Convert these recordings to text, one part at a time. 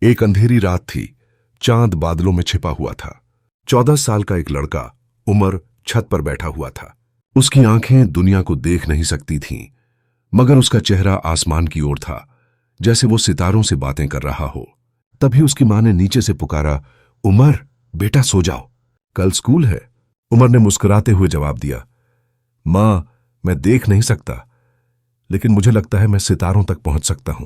एक अंधेरी रात थी। चांद बादलों में छिपा हुआ था। 14 साल का एक लड़का उमर छत पर बैठा हुआ था। उसकी आंखें दुनिया को देख नहीं सकती थीं, मगर उसका चेहरा आसमान की ओर था, जैसे वो सितारों से बातें कर रहा हो। तभी उसकी मां ने नीचे से पुकारा, उमर बेटा सो जाओ, कल स्कूल है। उमर ने मुस्कुराते हुए जवाब दिया, मां मैं देख नहीं सकता, लेकिन मुझे लगता है मैं सितारों तक पहुंच सकता हूं।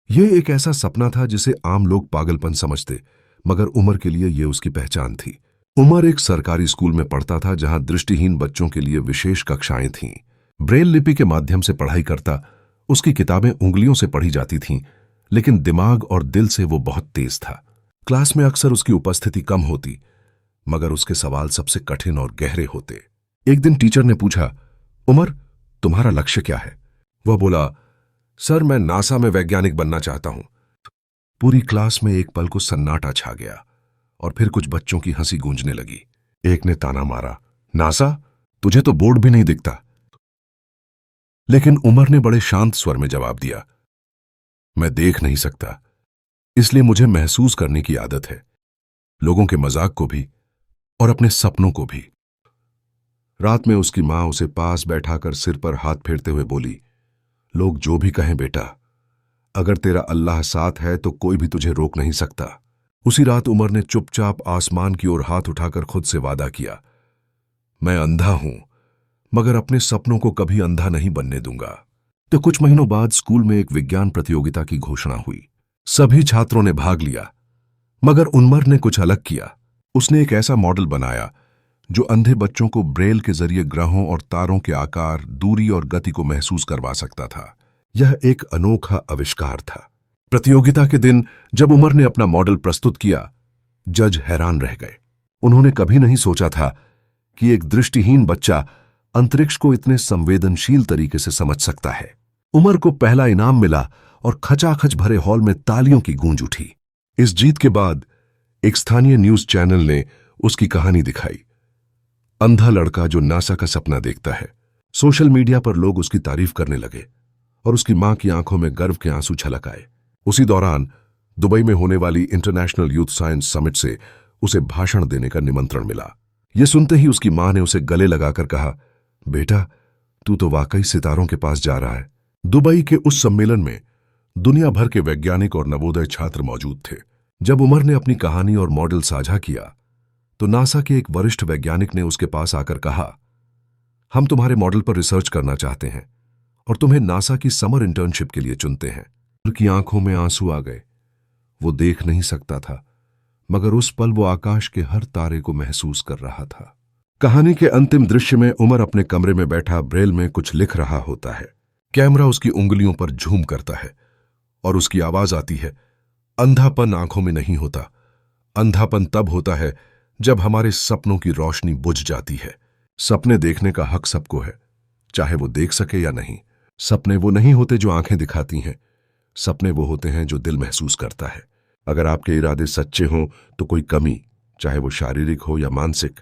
यह एक ऐसा सपना था जिसे आम लोग पागलपन समझते, मगर उमर के लिए यह उसकी पहचान थी। उमर एक सरकारी स्कूल में पढ़ता था, जहां दृष्टिहीन बच्चों के लिए विशेष कक्षाएं थीं। ब्रेल लिपि के माध्यम से पढ़ाई करता। उसकी किताबें उंगलियों से पढ़ी जाती थीं, लेकिन दिमाग और दिल से वो बहुत तेज था। क्लास में अक्सर उसकी उपस्थिति कम होती, मगर उसके सवाल सबसे कठिन और गहरे होते। एक दिन टीचर ने पूछा, उमर तुम्हारा लक्ष्य क्या है? वह बोला, सर मैं नासा में वैज्ञानिक बनना चाहता हूं। पूरी क्लास में एक पल को सन्नाटा छा गया और फिर कुछ बच्चों की हंसी गूंजने लगी। एक ने ताना मारा, नासा? तुझे तो बोर्ड भी नहीं दिखता। लेकिन उमर ने बड़े शांत स्वर में जवाब दिया, मैं देख नहीं सकता, इसलिए मुझे महसूस करने की आदत है, लोगों के मजाक को भी और अपने सपनों को भी। रात में उसकी मां उसे पास बैठाकर सिर पर हाथ फेरते हुए बोली, लोग जो भी कहें बेटा, अगर तेरा अल्लाह साथ है तो कोई भी तुझे रोक नहीं सकता। उसी रात उमर ने चुपचाप आसमान की ओर हाथ उठाकर खुद से वादा किया, मैं अंधा हूं, मगर अपने सपनों को कभी अंधा नहीं बनने दूंगा। तो कुछ महीनों बाद स्कूल में एक विज्ञान प्रतियोगिता की घोषणा हुई। सभी छात्रों ने भाग लिया, मगर उमर ने कुछ अलग किया। उसने एक ऐसा मॉडल बनाया जो अंधे बच्चों को ब्रेल के जरिए ग्रहों और तारों के आकार, दूरी और गति को महसूस करवा सकता था। यह एक अनोखा आविष्कार था। प्रतियोगिता के दिन जब उमर ने अपना मॉडल प्रस्तुत किया, जज हैरान रह गए। उन्होंने कभी नहीं सोचा था कि एक दृष्टिहीन बच्चा अंतरिक्ष को इतने संवेदनशील तरीके से समझ सकता है। उमर को पहला इनाम मिला और खचाखच भरे हॉल में तालियों की गूंज उठी। इस जीत के बाद एक स्थानीय न्यूज चैनल ने उसकी कहानी दिखाई, अंधा लड़का जो नासा का सपना देखता है। सोशल मीडिया पर लोग उसकी तारीफ करने लगे और उसकी मां की आंखों में गर्व के आंसू छलक आए। उसी दौरान दुबई में होने वाली इंटरनेशनल यूथ साइंस समिट से उसे भाषण देने का निमंत्रण मिला। यह सुनते ही उसकी मां ने उसे गले लगाकर कहा, बेटा तू तो वाकई सितारों के पास जा रहा है। दुबई के उस सम्मेलन में दुनिया भर के वैज्ञानिक और नवोदय छात्र मौजूद थे। जब उमर ने अपनी कहानी और मॉडल साझा किया, तो नासा के एक वरिष्ठ वैज्ञानिक ने उसके पास आकर कहा, हम तुम्हारे मॉडल पर रिसर्च करना चाहते हैं और तुम्हें नासा की समर इंटर्नशिप के लिए चुनते हैं। उनकी आंखों में आंसू आ गए। वो देख नहीं सकता था, मगर उस पल वो आकाश के हर तारे को महसूस कर रहा था। कहानी के अंतिम दृश्य में उमर अपने कमरे में बैठा ब्रेल में कुछ लिख रहा होता है। कैमरा उसकी उंगलियों पर झूम करता है और उसकी आवाज आती है, अंधापन आंखों में नहीं होता, अंधापन तब होता है जब हमारे सपनों की रोशनी बुझ जाती है। सपने देखने का हक सबको है, चाहे वो देख सके या नहीं। सपने वो नहीं होते जो आंखें दिखाती हैं, सपने वो होते हैं जो दिल महसूस करता है। अगर आपके इरादे सच्चे हों तो कोई कमी, चाहे वो शारीरिक हो या मानसिक,